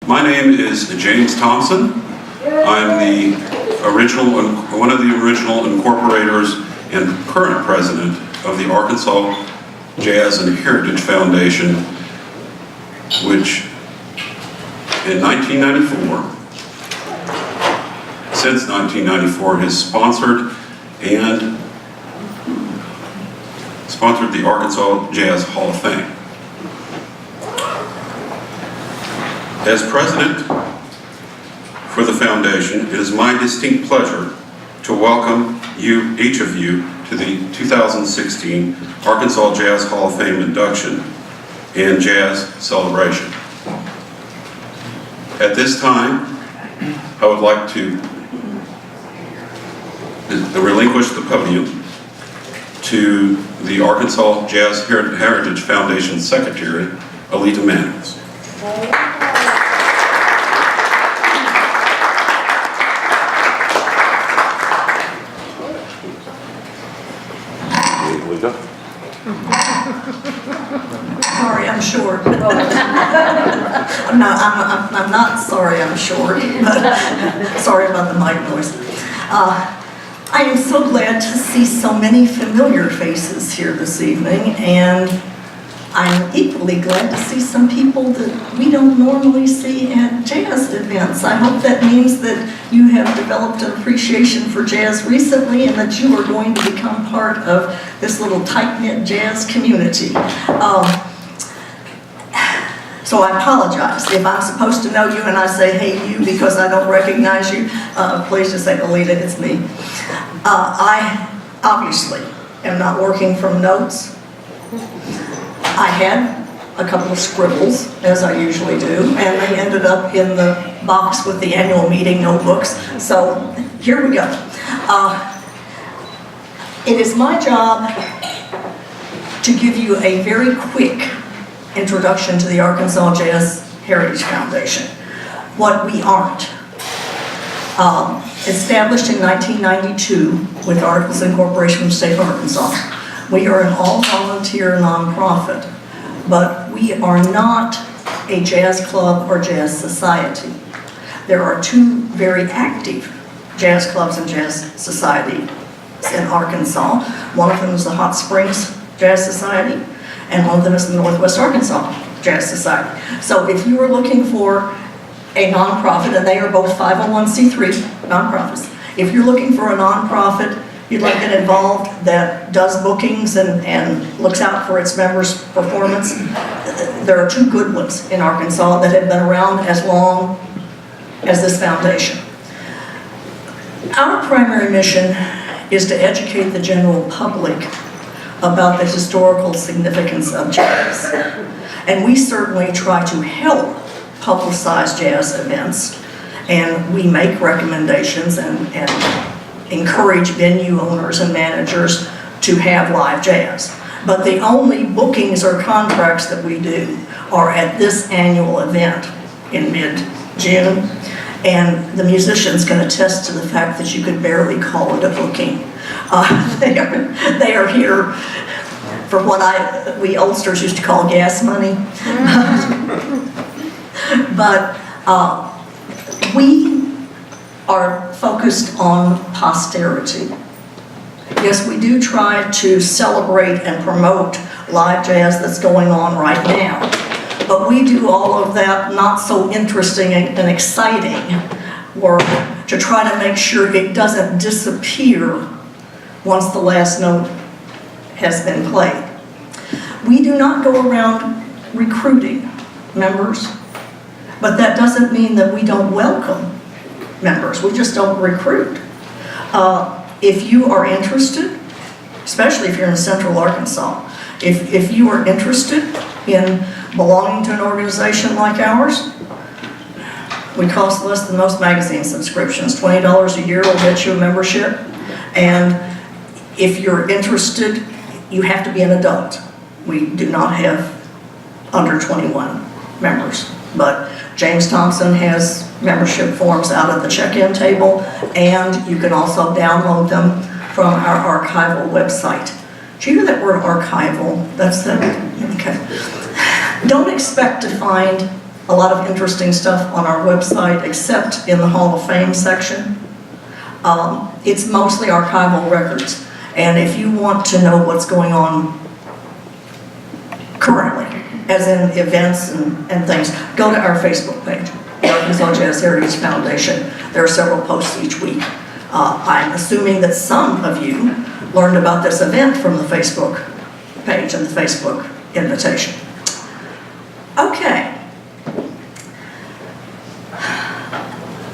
My name is James Thompson. I'm one of the original incorporators and current president of the Arkansas Jazz and Heritage Foundation, which in 1994, since 1994, has sponsored the Arkansas Jazz Hall of Fame. As president for the foundation, it is my distinct pleasure to welcome each of you, to the 2016 Arkansas Jazz Hall of Fame induction and jazz celebration. At this time, I would like to relinquish the podium to the Arkansas Jazz Heritage Foundation Secretary, Alita Mannings. Sorry, I'm short. I'm not sorry I'm short, but sorry about the mic noise. I am so glad to see so many familiar faces here this evening, and I'm equally glad to see some people that we don't normally see at jazz events. I hope that means that you have developed an appreciation for jazz recently and that you are going to become part of this little tight-knit jazz community. So I apologize if I'm supposed to know you and I say, hey, you, because I don't recognize you. Please just say, Alita, it's me. I obviously am not working from notes. I had a couple of scribbles, as I usually do, and they ended up in the box with the annual meeting notebooks. So here we go. It is my job to give you a very quick introduction to the Arkansas Jazz Heritage Foundation. What we aren't. Established in 1992 with Articles of Incorporation from the state of Arkansas. We are an all-volunteer nonprofit, but we are not a jazz club or jazz society. There are two very active jazz clubs and jazz societies in Arkansas. One of them is the Hot Springs Jazz Society, and one of them is the Northwest Arkansas Jazz Society. So if you are looking for a nonprofit, and they are both 501c3 nonprofits, if you're looking for a nonprofit, you'd like to get involved that does bookings and looks out for its members' performance, there are two good ones in Arkansas that have been around as long as this foundation. Our primary mission is to educate the general public about the historical significance of jazz. And we certainly try to help publicize jazz events, and we make recommendations and encourage venue owners and managers to have live jazz. But the only bookings or contracts that we do are at this annual event in mid-June, and the musicians can attest to the fact that you could barely call it a booking. They are here for what we oldsters used to call gas money. But we are focused on posterity. Yes, we do try to celebrate and promote live jazz that's going on right now, but we do all of that not so interesting and exciting work to try to make sure it doesn't disappear once the last note has been played. We do not go around recruiting members, but that doesn't mean that we don't welcome members. We just don't recruit. If you are interested, especially if you're in Central Arkansas, if you are interested in belonging to an organization like ours, we cost less than most magazine subscriptions. $20 a year will get you a membership. And if you're interested, you have to be an adult. We do not have under 21 members. But James Thompson has membership forms out at the check-in table, and you can also download them from our archival website. Did you hear that word archival? That's the, okay. Don't expect to find a lot of interesting stuff on our website, except in the Hall of Fame section. It's mostly archival records. And if you want to know what's going on currently, as in events and things, go to our Facebook page, the Arkansas Jazz Heritage Foundation. There are several posts each week. I'm assuming that some of you learned about this event from the Facebook page and the Facebook invitation. Okay.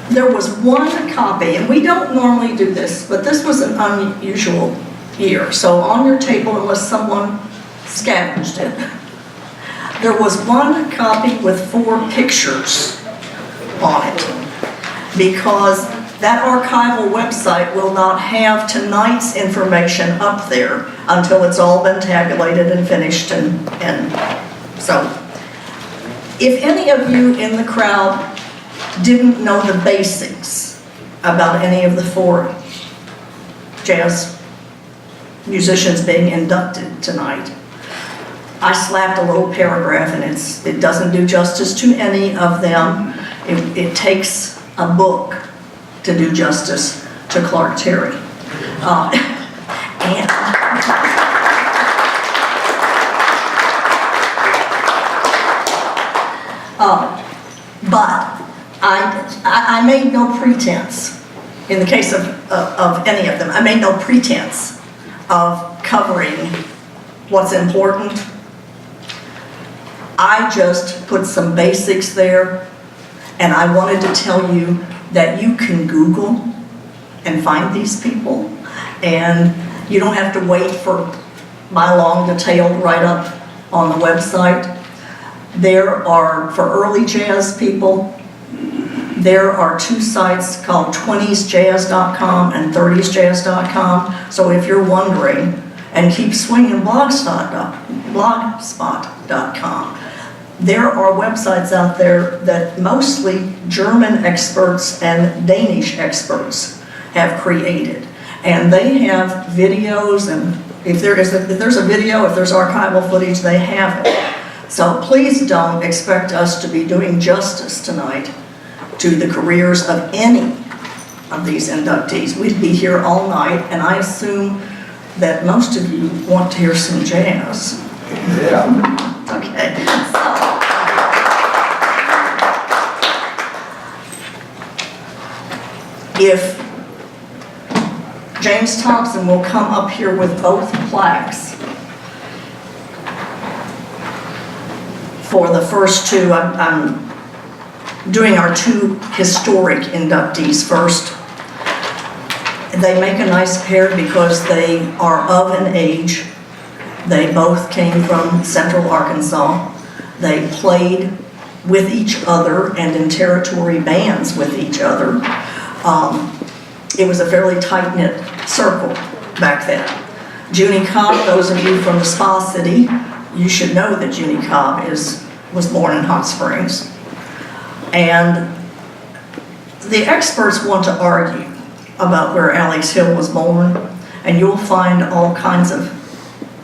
There was one copy, and we don't normally do this, but this was an unusual year. So on your table, unless someone scavenged it, there was one copy with 4 pictures on it, because that archival website will not have tonight's information up there until it's all been tabulated and finished. And so, if any of you in the crowd didn't know the basics about any of the 4 jazz musicians being inducted tonight, I slapped a little paragraph, and it doesn't do justice to any of them. It takes a book to do justice to Clark Terry. But I made no pretense, in the case of any of them, I made no pretense of covering what's important. I just put some basics there, and I wanted to tell you that you can Google and find these people, and you don't have to wait for my long detailed write-up on the website. There are, for early jazz people, there are 2 sites called 20sjazz.com and 30sjazz.com. So if you're wondering, and keep swinging blogspot.com. There are websites out there that mostly German experts and Danish experts have created. And they have videos, and if there's a video, if there's archival footage, they have it. So please don't expect us to be doing justice tonight to the careers of any of these inductees. We'd be here all night, and I assume that most of you want to hear some jazz. Yeah. Okay. If James Thompson will come up here with both plaques for the first 2, I'm doing our 2 historic inductees first. They make a nice pair because they are of an age. They both came from Central Arkansas. They played with each other and in territory bands with each other. It was a fairly tight-knit circle back then. Junie Cobb, those of you from the Spa City, you should know that Junie Cobb was born in Hot Springs. And the experts want to argue about where Alex Hill was born, and you'll find all kinds of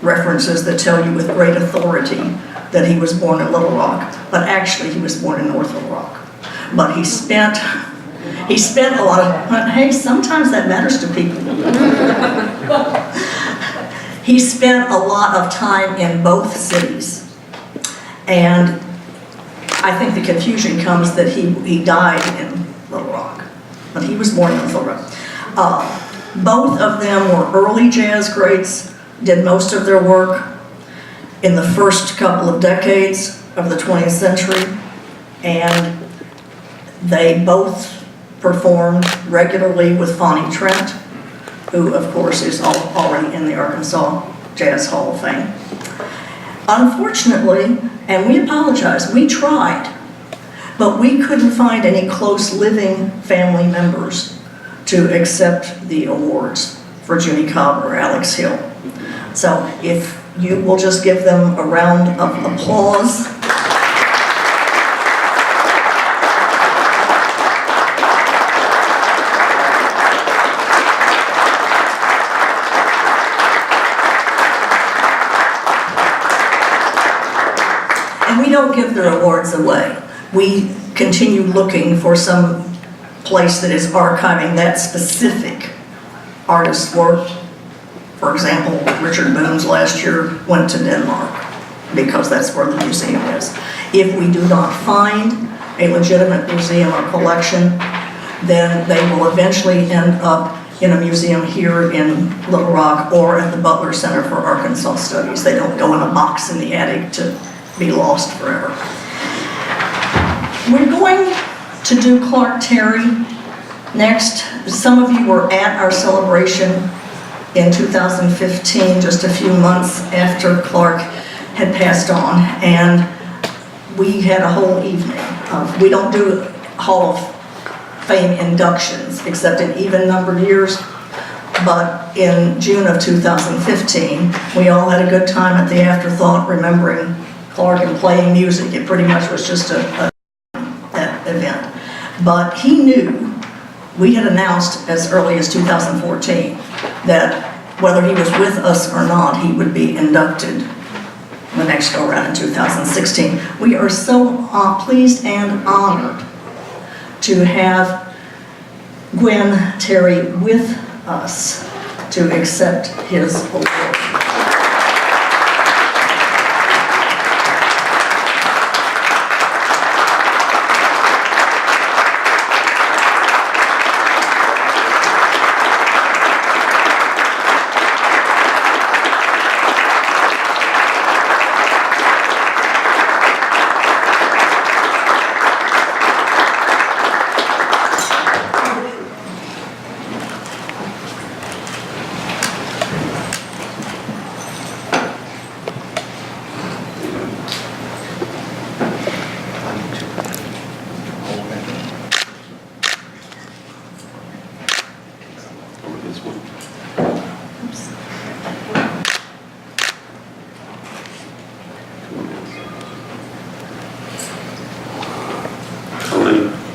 references that tell you with great authority that he was born in Little Rock, but actually he was born in North Little Rock. But he spent a lot of, hey, sometimes that matters to people. He spent a lot of time in both cities. And I think the confusion comes that he died in Little Rock, but he was born in Little Rock. Both of them were early jazz greats, did most of their work in the first couple of decades of the 20th century, and they both performed regularly with Fonnie Trent, who of course is already in the Arkansas Jazz Hall of Fame. Unfortunately, and we apologize, we tried, but we couldn't find any close living family members to accept the awards for Junie Cobb or Alex Hill. So if you will just give them a round of applause. And we don't give their awards away. we continue looking for some place that is archiving that specific artist's work. For example, Richard Boone's last year went to Denmark because that's where the museum is. If we do not find a legitimate museum or collection, then they will eventually end up in a museum here in Little Rock or at the Butler Center for Arkansas Studies. They don't go in a box in the attic to be lost forever. We're going to do Clark Terry next. Some of you were at our celebration in 2015, just a few months after Clark had passed on, and we had a whole evening. We don't do Hall of Fame inductions except in even-numbered years, but in June of 2015, we all had a good time at the afterthought remembering Clark and playing music. It pretty much was just that event. But he knew, we had announced as early as 2014 that whether he was with us or not, he would be inducted the next go around in 2016. We are so pleased and honored to have Gwen Terry with us to accept his award.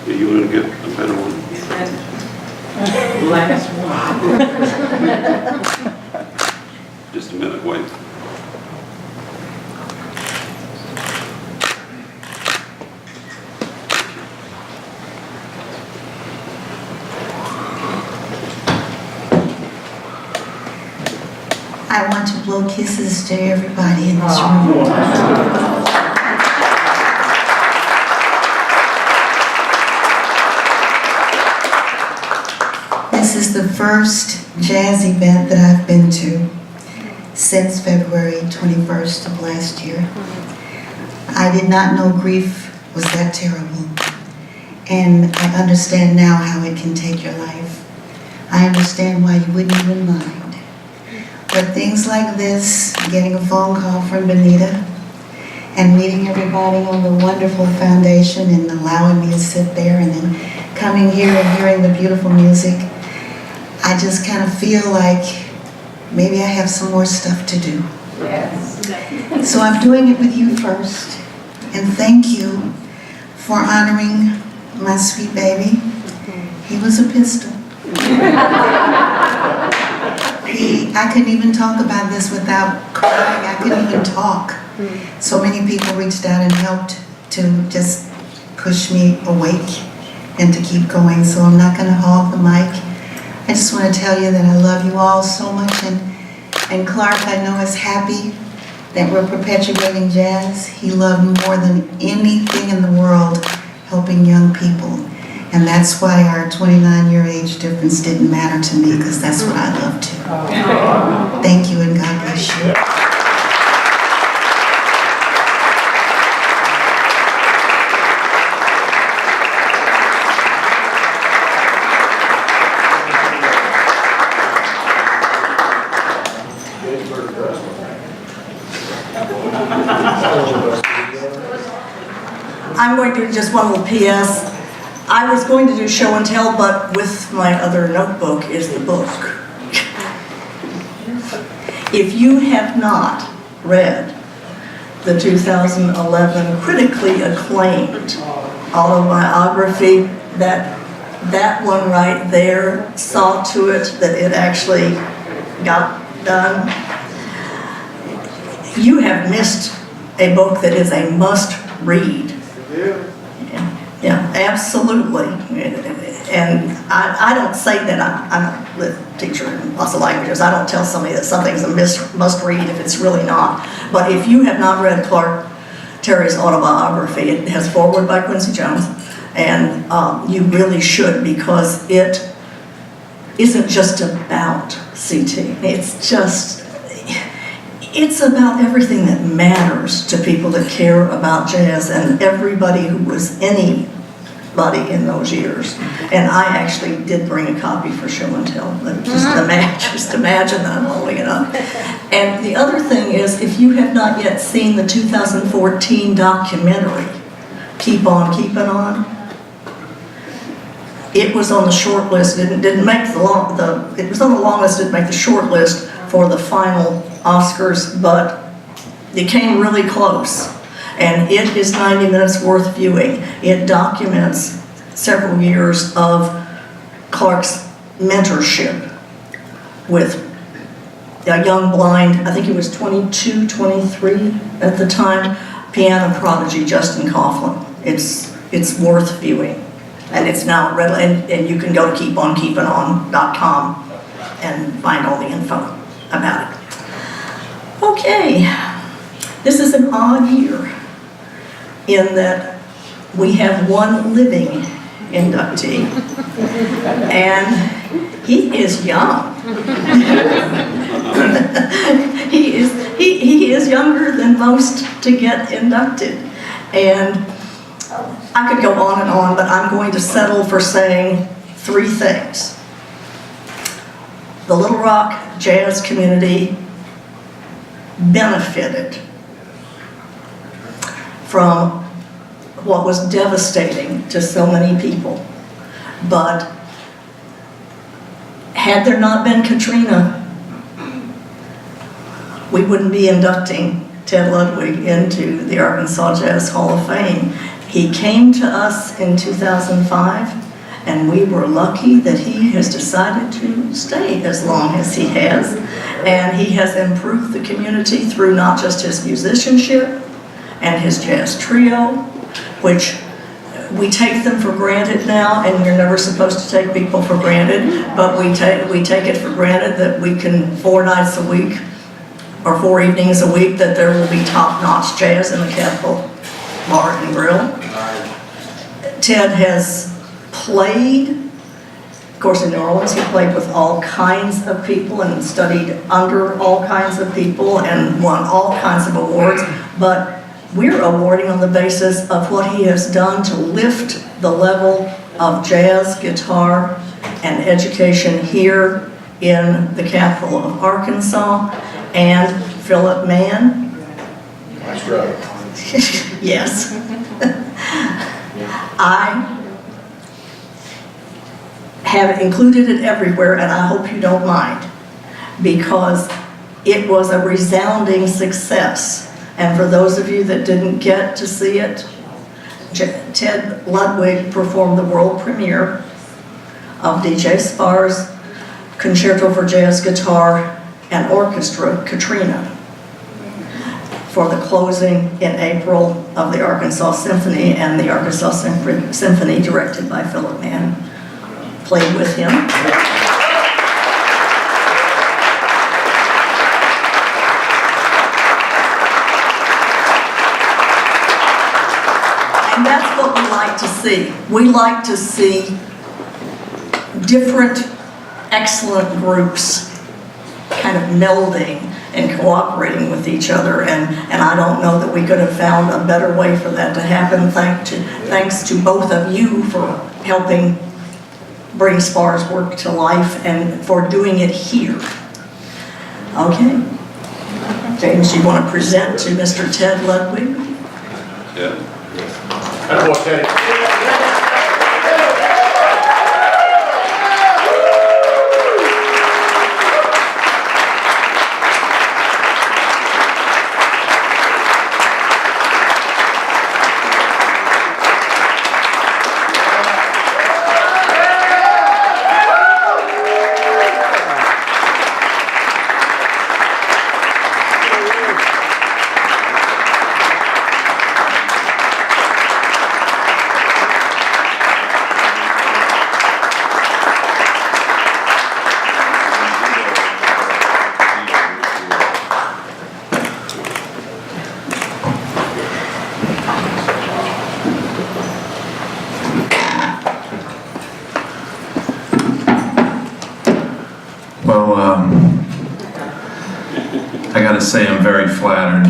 Do you want to get a better one? Last one. Just a minute, wait. I want to blow kisses to everybody in this room. This is the first jazz event that I've been to since February 21st of last year. I did not know grief was that terrible, and I understand now how it can take your life. I understand why you wouldn't even mind. But things like this, getting a phone call from Benita and meeting everybody on the wonderful foundation and allowing me to sit there and then coming here and hearing the beautiful music, I just kind of feel like maybe I have some more stuff to do. Yes. So I'm doing it with you first. And thank you for honoring my sweet baby. He was a pistol. I couldn't even talk about this without crying. I couldn't even talk. So many people reached out and helped to just push me awake and to keep going. So I'm not going to hog the mic. I just want to tell you that I love you all so much. And Clark, I know, is happy that we're perpetuating jazz. He loved more than anything in the world helping young people. And that's why our 29-year age difference didn't matter to me, because that's what I love too. Thank you, and God bless you. I'm going to do just one little PS. I was going to do show and tell, but with my other notebook is the book. If you have not read the 2011 critically acclaimed autobiography, that one right there saw to it that it actually got done. You have missed a book that is a must read. Yeah, absolutely. And I don't say that, I'm a teacher in lots of languages. I don't tell somebody that something's a must read if it's really not. But if you have not read Clark Terry's autobiography, it has foreword by Quincy Jones, and you really should, because it isn't just about CT. It's about everything that matters to people that care about jazz, and everybody who was anybody in those years. And I actually did bring a copy for show and tell, but just imagine that I'm holding it up. And the other thing is, if you have not yet seen the 2014 documentary, Keep On Keeping On, it was on the short list. It didn't make it was on the long list, didn't make the short list for the final Oscars, but it came really close. And it is 90 minutes worth viewing. It documents several years of Clark's mentorship with a young blind, I think he was 22, 23 at the time, piano prodigy Justin Coughlin. It's worth viewing. And it's now readily, and you can go to keeponkeepingon.com and find all the info about it. Okay, this is an odd year in that we have one living inductee, and he is young. he is younger than most to get inducted, and I could go on and on, but I'm going to settle for saying three things. The Little Rock jazz community benefited from what was devastating to so many people. But had there not been Katrina, we wouldn't be inducting Ted Ludwig into the Arkansas Jazz Hall of Fame. He came to us in 2005, and we were lucky that he has decided to stay as long as he has. And he has improved the community through not just his musicianship and his jazz trio, which we take them for granted now, and you're never supposed to take people for granted, but we take it for granted that we can 4 nights a week or 4 evenings a week that there will be top-notch jazz in the Capitol Bar and Grill. Ted has played, of course, in New Orleans. He played with all kinds of people and studied under all kinds of people and won all kinds of awards. But we're awarding on the basis of what he has done to lift the level of jazz, guitar, and education here in the capital of Arkansas. And Philip Mann. That's right. Yes. I have included it everywhere, and I hope you don't mind, because it was a resounding success. And for those of you that didn't get to see it, Ted Ludwig performed the world premiere of DJ Sparr's Concerto for Jazz Guitar and Orchestra, Katrina, for the closing in April of the Arkansas Symphony, and the Arkansas Symphony, directed by Philip Mann, played with him. And that's what we like to see. We like to see different excellent groups kind of melding and cooperating with each other, and I don't know that we could have found a better way for that to happen. Thanks to both of you for helping bring Sparr's work to life and for doing it here. Okay. James, you want to present to Mr. Ted Ludwig? Yeah. Attaboy, Teddy. say I'm very flattered.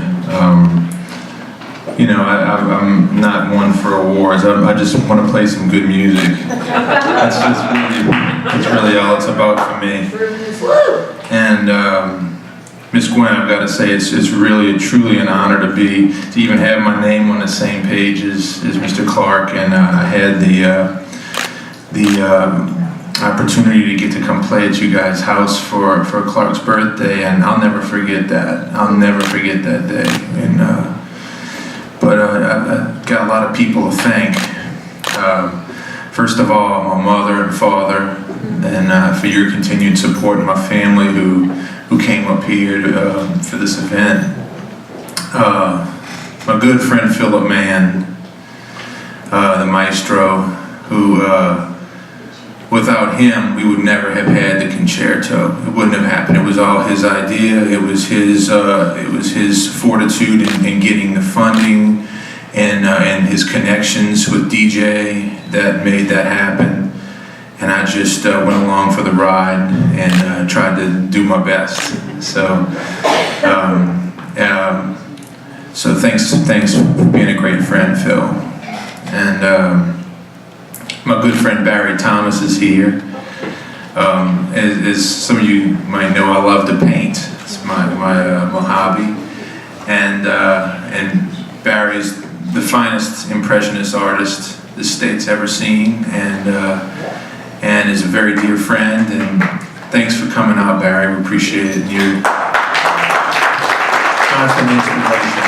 You know, I'm not one for awards. I just want to play some good music. That's really all it's about for me. And Miss Gwen, I've got to say, it's really truly an honor to even have my name on the same page as Mr. Clark, and I had the opportunity to get to come play at you guys' house for Clark's birthday, and I'll never forget that. I'll never forget that day. And but I've got a lot of people to thank. First of all, my mother and father, and for your continued support, and my family who came up here for this event. My good friend Philip Mann, the maestro, who without him we would never have had the concerto. It wouldn't have happened. It was all his idea. It was his fortitude in getting the funding and his connections with DJ that made that happen. And I just went along for the ride and tried to do my best. So, so thanks for being a great friend, Phil. And my good friend Barry Thomas is here. As some of you might know, I love to paint. It's my hobby. And Barry's the finest impressionist artist the state's ever seen, and is a very dear friend. And thanks for coming out, Barry. We appreciate it. Your constant inspiration.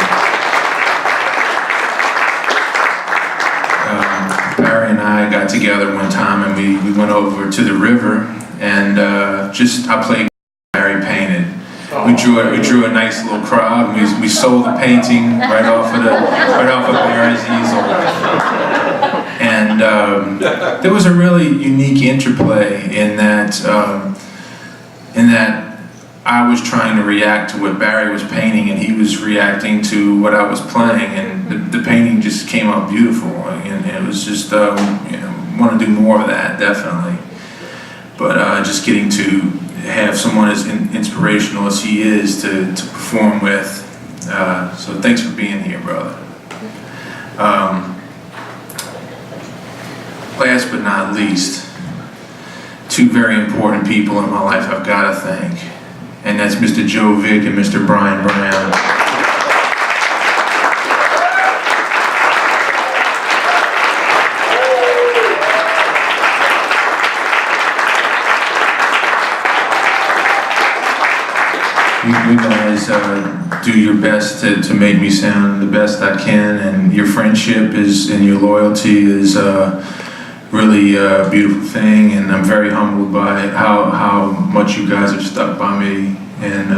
Barry and I got together one time, and we went over to the river, and I played, Barry painted. We drew a nice little crowd, and we sold the painting right off of Barry's easel. And there was a really unique interplay in that I was trying to react to what Barry was painting, and he was reacting to what I was playing, and the painting just came out beautiful. And it was just, want to do more of that, definitely. But just getting to have someone as inspirational as he is to perform with. So thanks for being here, brother. Last but not least, two very important people in my life I've got to thank, and that's Mr. Joe Vick and Mr. Brian Brown. You guys do your best to make me sound the best I can, and your friendship and your loyalty is really a beautiful thing, and I'm very humbled by how much you guys have stuck by me, and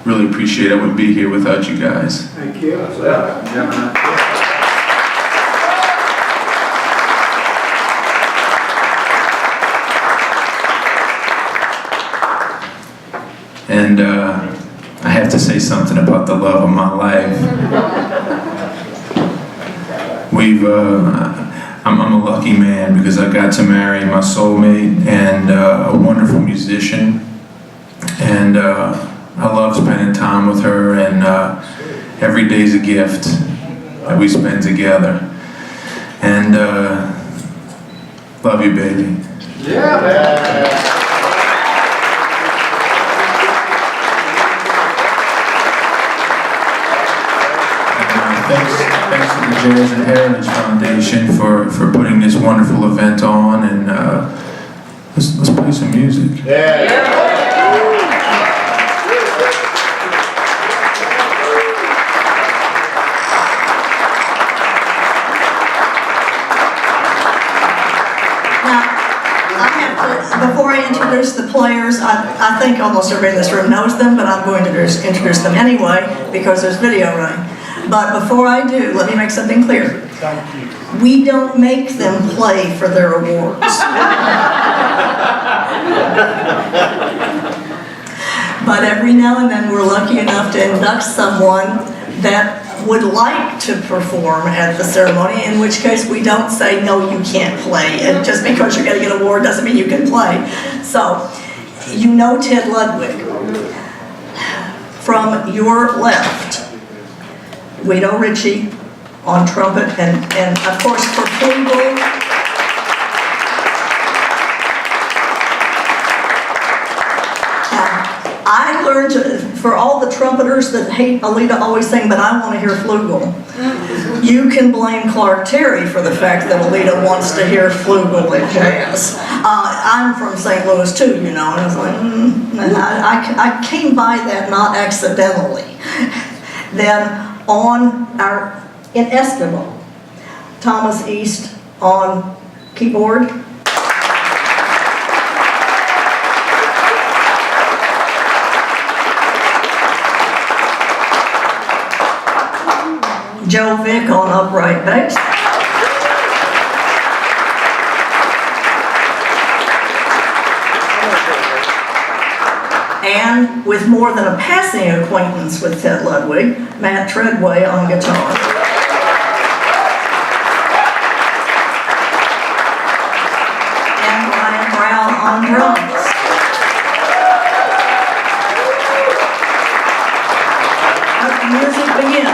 really appreciate it. I wouldn't be here without you guys. Thank you. And I have to say something about the love of my life. I'm a lucky man because I got to marry my soulmate and a wonderful musician, and I love spending time with her, and every day's a gift that we spend together. And love you, baby. Yeah, man. Thanks to the Jazz and Heritage Foundation for putting this wonderful event on, and let's play some music. Yeah. Before I introduce the players, I think almost everybody in this room knows them, but I'm going to introduce them anyway because there's video running. But before I do, let me make something clear. We don't make them play for their awards. But every now and then we're lucky enough to induct someone that would like to perform at the ceremony, in which case we don't say, no, you can't play. And just because you're going to get an award doesn't mean you can play. So, you know Ted Ludwig. From your left, Guido Ritchie on trumpet, and of course for flugel, I learned for all the trumpeters that hate Alita always saying, but I want to hear flugel. You can blame Clark Terry for the fact that Alita wants to hear flugel in jazz. I'm from St. Louis too, you know, and I was like, I came by that not accidentally. Then in Eskimo, Thomas East on keyboard. Joe Vick on upright bass. And with more than a passing acquaintance with Ted Ludwig, Matt Treadway on guitar. And Ryan Brown on drums. Let the music begin.